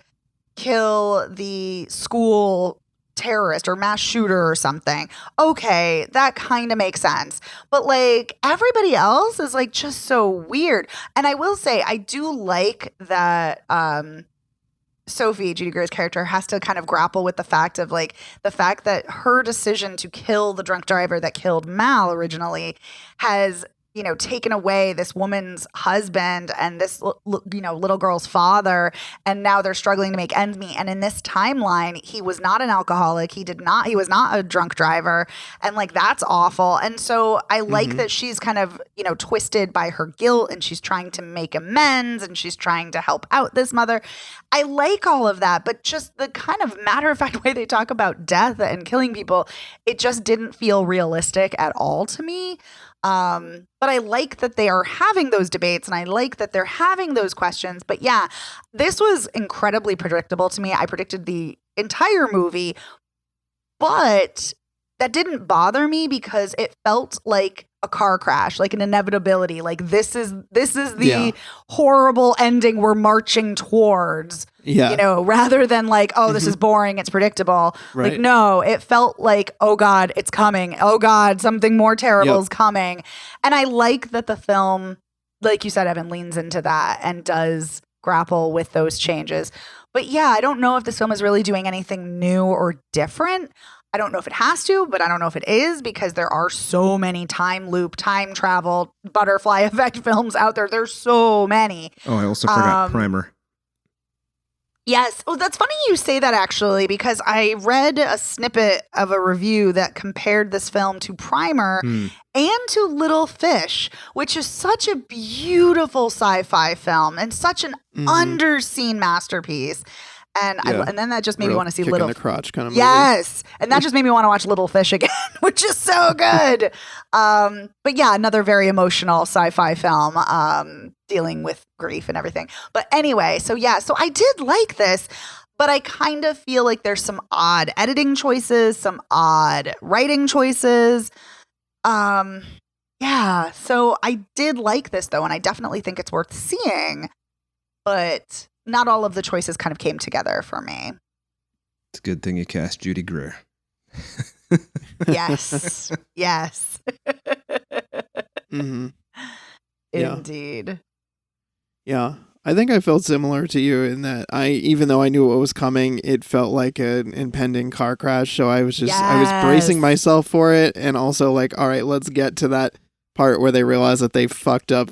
kill the school terrorist or mass shooter or something, okay, that kind of makes sense. But like everybody else is like just so weird. And I will say, I do like that Sophie, Judy Greer's character, has to kind of grapple with the fact that her decision to kill the drunk driver that killed Mal originally has taken away this woman's husband and this, little girl's father, and now they're struggling to make ends meet. And in this timeline, he was not an alcoholic. He was not a drunk driver. And like, that's awful. And so I like that she's kind of, twisted by her guilt, and she's trying to make amends, and she's trying to help out this mother. I like all of that, but just the kind of matter-of-fact way they talk about death and killing people, it just didn't feel realistic at all to me. But I like that they are having those debates, and I like that they're having those questions. But yeah, this was incredibly predictable to me. I predicted the entire movie, but that didn't bother me because it felt like a car crash, like an inevitability. Like this is the horrible ending we're marching towards. Yeah. Rather than like, oh, this is boring, it's predictable. Right. Like, no, it felt like, oh God, it's coming. Oh God, something more terrible is coming. And I like that the film, like you said, Evan, leans into that and does grapple with those changes. But yeah, I don't know if this film is really doing anything new or different. I don't know if it has to, but I don't know if it is, because there are so many time loop, time travel, butterfly effect films out there. There's so many. Oh, I also forgot Primer. Yes. Oh, that's funny you say that, actually, because I read a snippet of a review that compared this film to Primer and to Little Fish, which is such a beautiful sci-fi film and such an underseen masterpiece. And and then that just made me want to see Little Fish. Crotch kind of movie. And that just made me want to watch Little Fish again, which is so good. But yeah, another very emotional sci-fi film dealing with grief and everything. But anyway, so I did like this, but I kind of feel like there's some odd editing choices, some odd writing choices. Yeah, so I did like this though, and I definitely think it's worth seeing, but not all of the choices kind of came together for me. It's a good thing you cast Judy Greer. Yes. Yes. Indeed. Yeah. I think I felt similar to you in that even though I knew what was coming, it felt like an impending car crash. So I was bracing myself for it. And also like, all right, let's get to that part where they realize that they fucked up.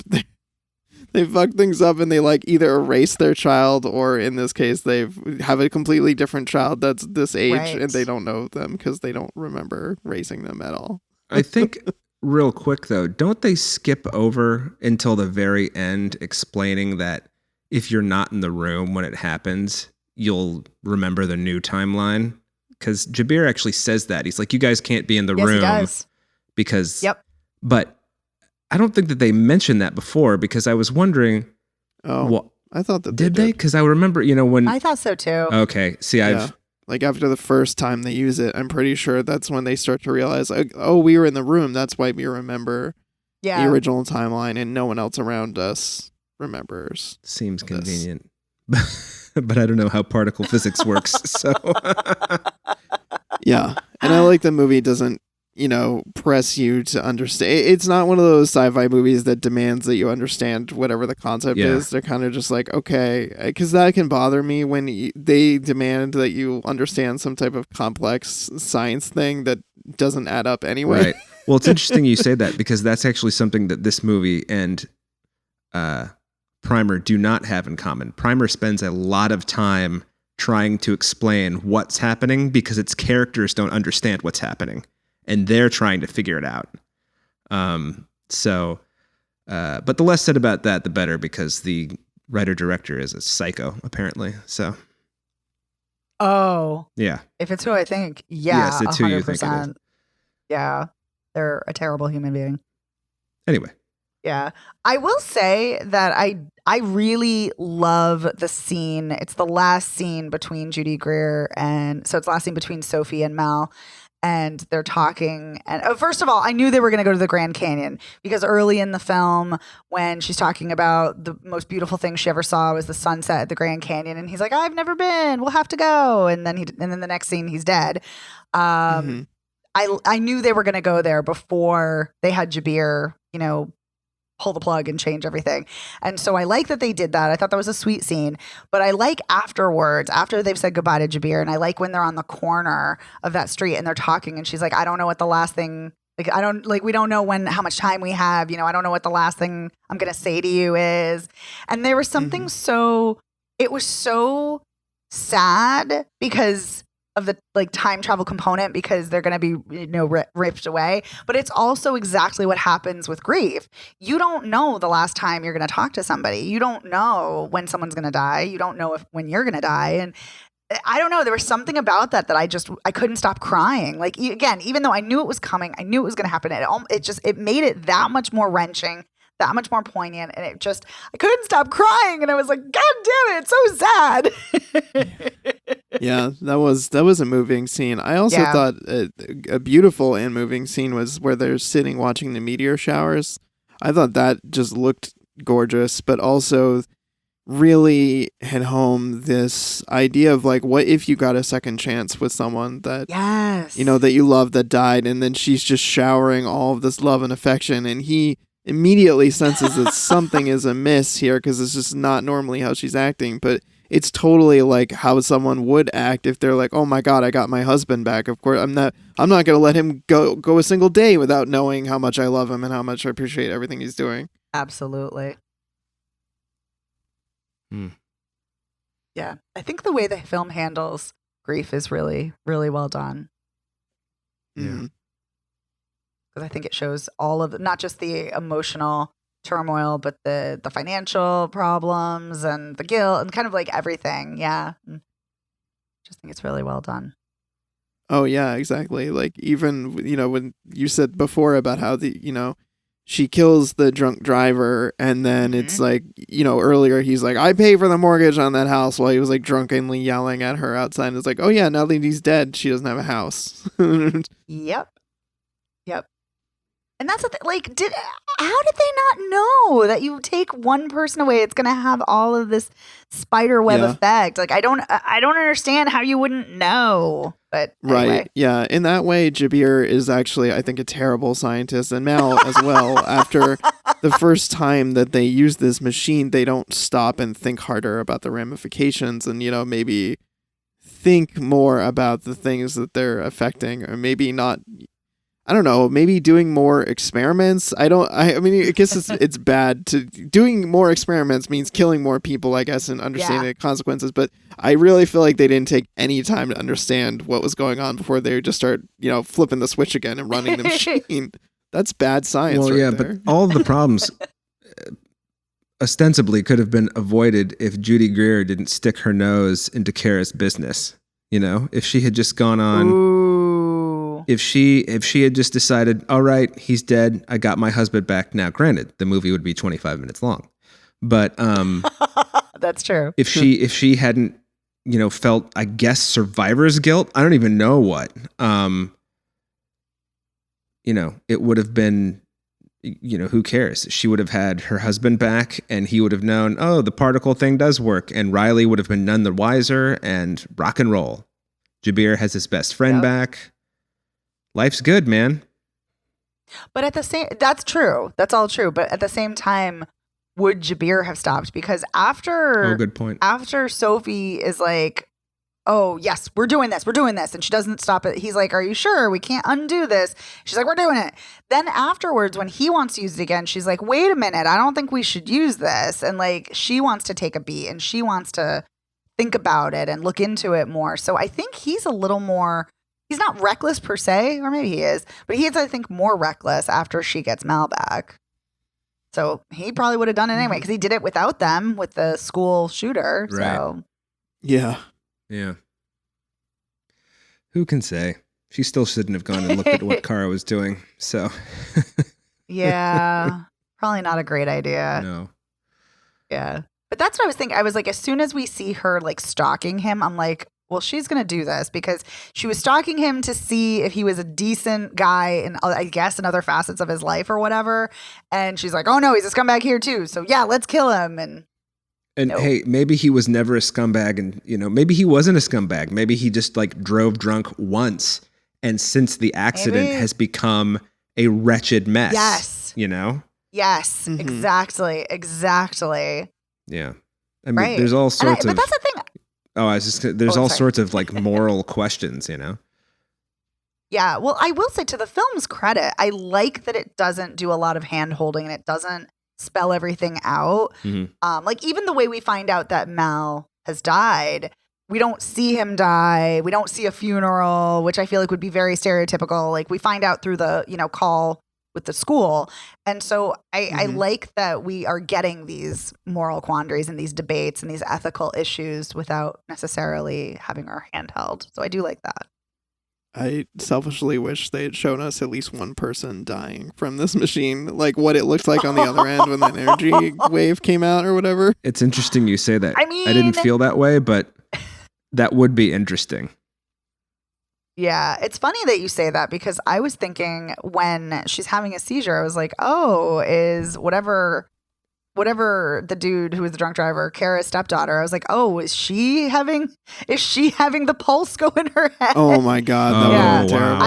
They fuck things up, and they like either erase their child, or in this case, they have a completely different child that's this age, and they don't know them because they don't remember raising them at all. I think real quick though, don't they skip over until the very end explaining that if you're not in the room when it happens, you'll remember the new timeline? Because Jabir actually says that. He's like, you guys can't be in the room. He does. Because, but I don't think that they mentioned that before, because I was wondering. Oh, well, I thought that did they? Because I remember, when I thought so too. Okay, see, like after the first time they use it, I'm pretty sure that's when they start to realize, like, oh, we were in the room. That's why we remember the original timeline, and no one else around us remembers. Seems convenient, but I don't know how particle physics works. So yeah, and I like the movie doesn't press you to understand. It's not one of those sci-fi movies that demands that you understand whatever the concept is. They're kind of just like, okay, because that can bother me when they demand that you understand some type of complex science thing that doesn't add up anyway. Right. Well, it's interesting you say that, because that's actually something that this movie and Primer do not have in common. Primer spends a lot of time trying to explain what's happening because its characters don't understand what's happening, and they're trying to figure it out. But the less said about that, the better, because the writer-director is a psycho, apparently. So. Oh. Yeah. If it's who I think, yes, it's 100%. Who you think it is. Yeah. They're a terrible human being. Anyway. Yeah. I will say that I really love the scene. It's the last scene between Judy Greer it's the last scene between Sophie and Mel. And they're talking. And first of all, I knew they were going to go to the Grand Canyon, because early in the film, when she's talking about the most beautiful thing she ever saw was the sunset at the Grand Canyon, and he's like, "I've never been. We'll have to go." And then the next scene, he's dead. I knew they were going to go there before they had Jabir, pull the plug and change everything. And so I like that they did that. I thought that was a sweet scene. But I like afterwards, after they've said goodbye to Jabir, and I like when they're on the corner of that street and they're talking, and she's like, "I don't know what the last thing Like, we don't know how much time we have. I don't know what the last thing I'm going to say to you is. And there was something it was so sad because of the time travel component, because they're going to be, ripped away. But it's also exactly what happens with grief. You don't know the last time you're going to talk to somebody. You don't know when someone's going to die. You don't know when you're going to die. And I don't know. There was something about that I couldn't stop crying. Like, again, even though I knew it was coming, I knew it was going to happen. It made it that much more wrenching, that much more poignant. And I couldn't stop crying. And I was like, God damn it, it's so sad. Yeah, that was a moving scene. I also thought a beautiful and moving scene was where they're sitting watching the meteor showers. I thought that just looked gorgeous, but also really hit home this idea of like, what if you got a second chance with someone that that you love that died, and then she's just showering all of this love and affection, and he immediately senses that something is amiss here because it's just not normally how she's acting. But it's totally like how someone would act if they're like, oh my God, I got my husband back. Of course, I'm not gonna let him go a single day without knowing how much I love him and how much I appreciate everything he's doing. Absolutely. Yeah, I think the way the film handles grief is really, really well done. Yeah. Because I think it shows all of not just the emotional turmoil, but the financial problems and the guilt and kind of like everything. Yeah. Just think it's really well done. Oh yeah, exactly. Like, even, when you said before about how she kills the drunk driver, and then it's like, earlier he's like, I pay for the mortgage on that house, while he was like drunkenly yelling at her outside. And it's like, oh yeah, now that he's dead, she doesn't have a house. Yep. And that's the thing. Like, how did they not know that you take one person away, it's going to have all of this spider web effect? Like, I don't understand how you wouldn't know. But anyway. Right, yeah. In that way, Jabir is actually, I think, a terrible scientist, and Mal as well. After the first time that they use this machine, they don't stop and think harder about the ramifications, and maybe think more about the things that they're affecting, or maybe not. I don't know, maybe doing more experiments. I mean, I guess it's bad to doing more experiments means killing more people, I guess, and understanding the consequences. But I really feel like they didn't take any time to understand what was going on before they just start, flipping the switch again and running the machine. That's bad science. Well, there. But all of the problems ostensibly could have been avoided if Judy Greer didn't stick her nose into Kara's business. If she had just gone on. Ooh. If she had just decided, all right, he's dead, I got my husband back. Now, granted, the movie would be 25 minutes long, but that's true. If she hadn't, felt, I guess, survivor's guilt, I don't even know what, it would have been, who cares? She would have had her husband back, and he would have known, oh, the particle thing does work, and Riley would have been none the wiser, and rock and roll. Jabir has his best friend back. Life's good, man. But that's true. That's all true. But at the same time, would Jabir have stopped? Because good point. After Sophie is like, oh, yes, we're doing this, and she doesn't stop it. He's like, are you sure? We can't undo this. She's like, we're doing it. Then afterwards, when he wants to use it again, she's like, wait a minute, I don't think we should use this. And like, she wants to take a beat, and she wants to think about it and look into it more. So I think he's a little more... He's not reckless per se, or maybe he is, but he is, I think, more reckless after she gets Mal back. So he probably would have done it anyway, because he did it without them with the school shooter. Right. So Yeah. Who can say? She still shouldn't have gone and looked at what Kara was doing. So yeah, probably not a great idea. No. Yeah. But that's what I was thinking. I was like, as soon as we see her like stalking him, I'm like, well, she's going to do this, because she was stalking him to see if he was a decent guy in, I guess, in other facets of his life or whatever. And she's like, oh no, he's a scumbag here too. So yeah, let's kill him. And hey, maybe he was never a scumbag, and maybe he wasn't a scumbag. Maybe he just like drove drunk once, and since the accident has become a wretched mess. Yes. Yes, exactly. Yeah. I mean, there's all sorts of... But that's the thing. Oh, there's all sorts of like moral questions, Yeah, well, I will say to the film's credit, I like that it doesn't do a lot of hand holding and it doesn't spell everything out. Like even the way we find out that Mal has died, we don't see him die. We don't see a funeral, which I feel like would be very stereotypical. Like we find out through the, call with the school. And so I like that we are getting these moral quandaries and these debates and these ethical issues without necessarily having our hand held. So I do like that. I selfishly wish they had shown us at least one person dying from this machine, like what it looked like on the other end when that energy wave came out or whatever. It's interesting you say that. I mean, I didn't feel that way, but that would be interesting. Yeah, it's funny that you say that because I was thinking when she's having a seizure, I was like, oh, is whatever the dude who was the drunk driver, Kara's stepdaughter, I was like, oh, is she having the pulse go in her head? Oh my God. That Yeah. would be terrible.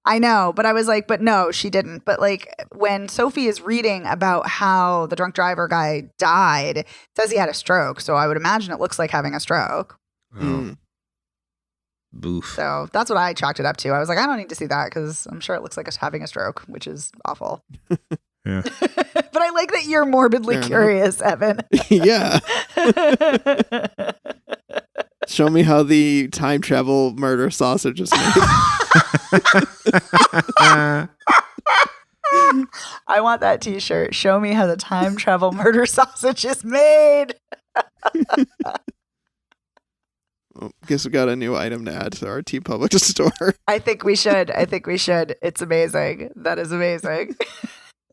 I know. But I was like, but no, she didn't. But like when Sophie is reading about how the drunk driver guy died, it says he had a stroke. So I would imagine it looks like having a stroke. Boof. So that's what I chalked it up to. I was like, I don't need to see that because I'm sure it looks like it's having a stroke, which is awful. Yeah. But I like that you're morbidly Fair curious, Evan. Yeah. Show me how the time travel murder sausage is made. I want that t-shirt. Show me how the time travel murder sausage is made. Well, guess we got a new item to add to our TeePublic store. I think we should. It's amazing. That is amazing.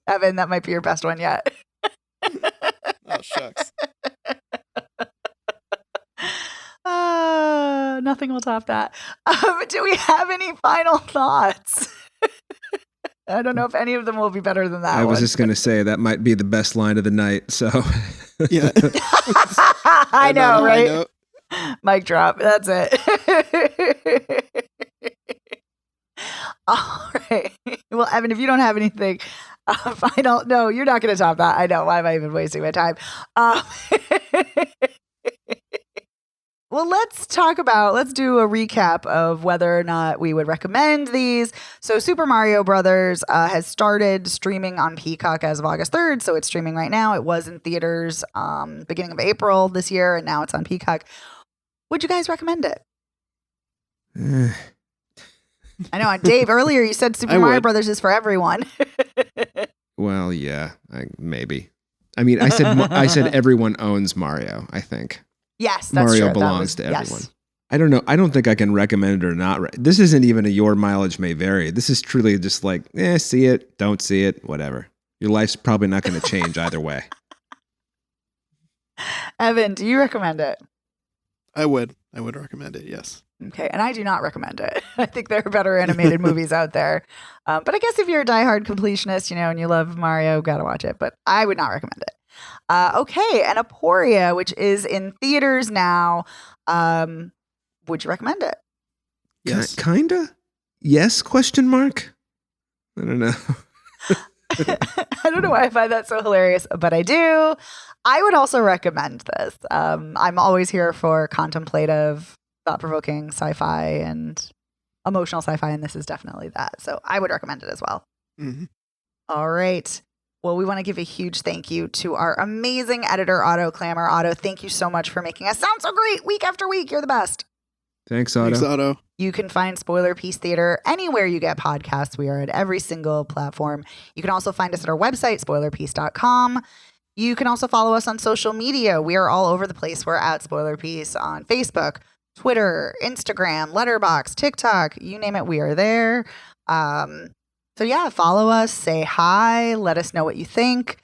Evan, that might be your best one yet. Oh, shucks. Nothing will top that. Do we have any final thoughts? I don't know if any of them will be better than that. I was one. just going to say that might be the best line of the night. So, Yeah. I know, right? Note. Mic drop. That's it. All right. Well, Evan, if you don't have anything final, no, you're not going to top that. I know. Why am I even wasting my time? Well, let's do a recap of whether or not we would recommend these. So Super Mario Brothers has started streaming on Peacock as of August 3rd. So it's streaming right now. It was in theaters beginning of April this year, and now it's on Peacock. Would you guys recommend it? I know, Dave, earlier you said Super Mario Brothers is for everyone. well, yeah, maybe. I mean, I said everyone owns Mario, I think. Yes, that's Mario true. belongs to everyone. Yes. I don't know. I don't think I can recommend it or not. This isn't even a your mileage may vary. This is truly just like, see it, don't see it, whatever. Your life's probably not going to change either way. Evan, do you recommend it? I would recommend it, yes. Okay, and I do not recommend it. I think there are better animated movies out there. But I guess if you're a diehard completionist, and you love Mario, gotta watch it. But I would not recommend it. Okay, and Aporia, which is in theaters now. Would you recommend it? Yes. Kinda? Yes, question mark? I don't know. I don't know why I find that so hilarious, but I do. I would also recommend this. I'm always here for contemplative, thought-provoking sci-fi and emotional sci-fi, and this is definitely that. So I would recommend it as well. Mm-hmm. All right. Well, we want to give a huge thank you to our amazing editor, Otto Clamor. Otto, thank you so much for making us sound so great week after week. You're the best. Thanks, Otto. Thanks, Otto. You can find Spoiler Piece Theater anywhere you get podcasts. We are at every single platform. You can also find us at our website, spoilerpiece.com. You can also follow us on social media. We are all over the place. We're at Spoiler Piece on Facebook, Twitter, Instagram, Letterboxd, TikTok, you name it, we are there. So yeah, follow us, say hi, let us know what you think.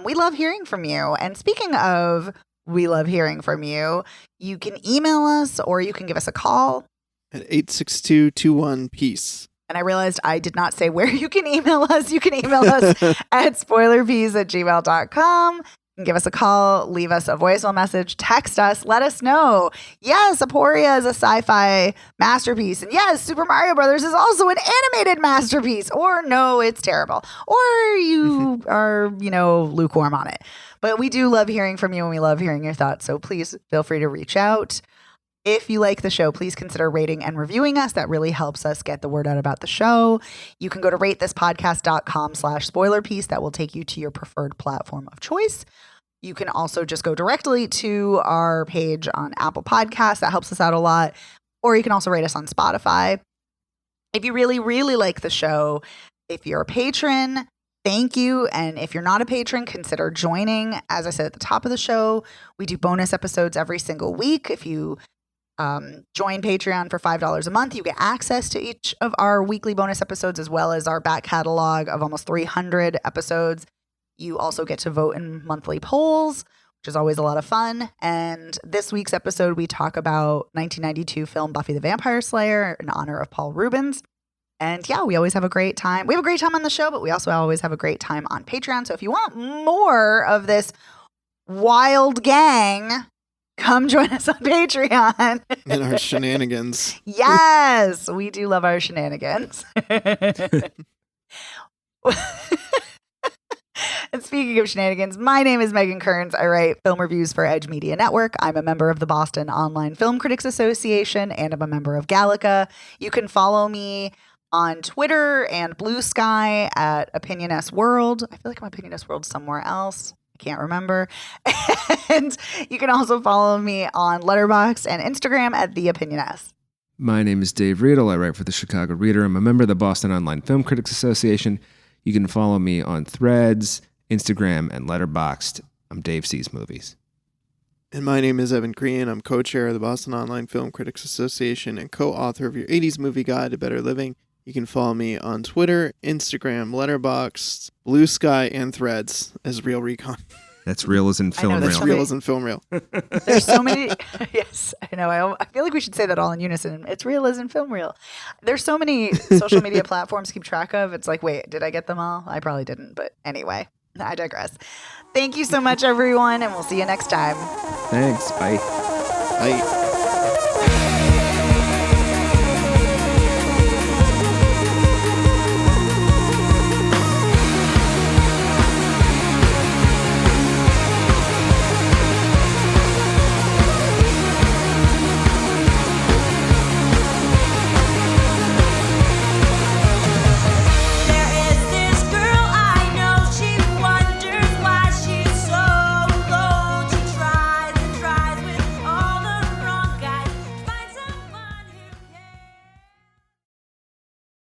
We love hearing from you. And speaking of we love hearing from you, you can email us or you can give us a call. At 862-21-PEACE. And I realized I did not say where you can email us. You can email us at spoilerpeas@gmail.com. You can give us a call, leave us a voicemail message, text us, let us know. Yes, Aporia is a sci-fi masterpiece. And yes, Super Mario Brothers is also an animated masterpiece. Or no, it's terrible. Or you are, lukewarm on it. But we do love hearing from you and we love hearing your thoughts. So please feel free to reach out. If you like the show, please consider rating and reviewing us. That really helps us get the word out about the show. You can go to ratethispodcast.com/spoilerpiece. That will take you to your preferred platform of choice. You can also just go directly to our page on Apple Podcasts. That helps us out a lot. Or you can also rate us on Spotify. If you really, really like the show, if you're a patron, thank you. And if you're not a patron, consider joining. As I said at the top of the show, we do bonus episodes every single week. If you join Patreon for $5 a month, you get access to each of our weekly bonus episodes, as well as our back catalog of almost 300 episodes. You also get to vote in monthly polls, which is always a lot of fun. And this week's episode, we talk about 1992 film Buffy the Vampire Slayer in honor of Paul Rubens. And yeah, we always have a great time. We have a great time on the show, but we also always have a great time on Patreon. So if you want more of this wild gang, come join us on Patreon. And our shenanigans. Yes, we do love our shenanigans. And speaking of shenanigans, my name is Megan Kearns. I write film reviews for Edge Media Network. I'm a member of the Boston Online Film Critics Association, and I'm a member of Gallica. You can follow me on Twitter and Blue Sky at Opinion S World. I feel like I'm Opinion S World somewhere else. I can't remember. And you can also follow me on Letterboxd and Instagram at The Opinion S. My name is Dave Riedel. I write for the Chicago Reader. I'm a member of the Boston Online Film Critics Association. You can follow me on Threads, Instagram, and Letterboxd. I'm Dave Sees Movies. And my name is Evan Green. I'm co-chair of the Boston Online Film Critics Association and co-author of your 80s Movie Guide to Better Living. You can follow me on Twitter, Instagram, Letterboxd, Blue Sky, and Threads as Real Recon. That's real as in film That's reel. real as in film reel. There's so many. Yes, I know. I feel like we should say that all in unison. It's real as in film reel. There's so many social media platforms to keep track of. It's like, wait, did I get them all? I probably didn't. But anyway, I digress. Thank you so much, everyone, and we'll see you next time. Thanks. Bye. Bye.